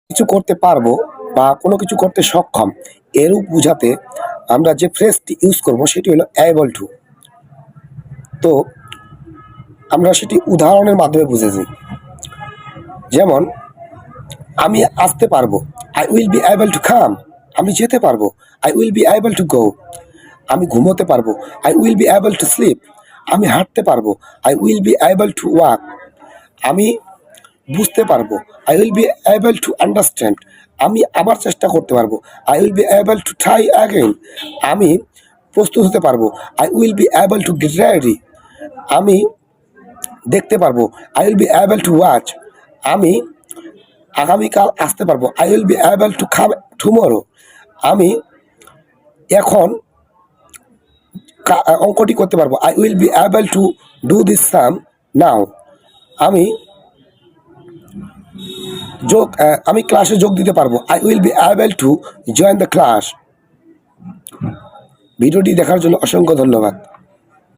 কিছু করতে পারবো বা কোনো কিছু করতে সক্ষম এরূপ বোঝাতে আমরা যে ফ্রেজটি ইউজ করব সেটি হলো অ্যাবল টু। তো আমরা সেটি উদাহরণের মাধ্যমে বুঝেছি। যেমন আমি আসতে পারবো, I will be able to come. আমি যেতে পারবো, I will be able to go. আমি ঘুমোতে পারবো, I will be able to sleep. আমি হাঁটতে পারবো, I will be able to walk. আমি বুঝতে পারবো, I will be able to understand. আমি আবার চেষ্টা করতে পারবো, I will be able to try again. আমি প্রস্তুত হতে পারবো, I will be able to get ready. আমি দেখতে পারবো, I will be able to watch. আমি আগামীকাল আসতে পারবো, I will be able to come tomorrow. আমি এখন অঙ্কটি করতে পারবো, I will be able to do this sum now. আমি আমি ক্লাসে যোগ দিতে পারবো, I will be able to join the class. ভিডিওটি দেখার জন্য অসংখ্য ধন্যবাদ।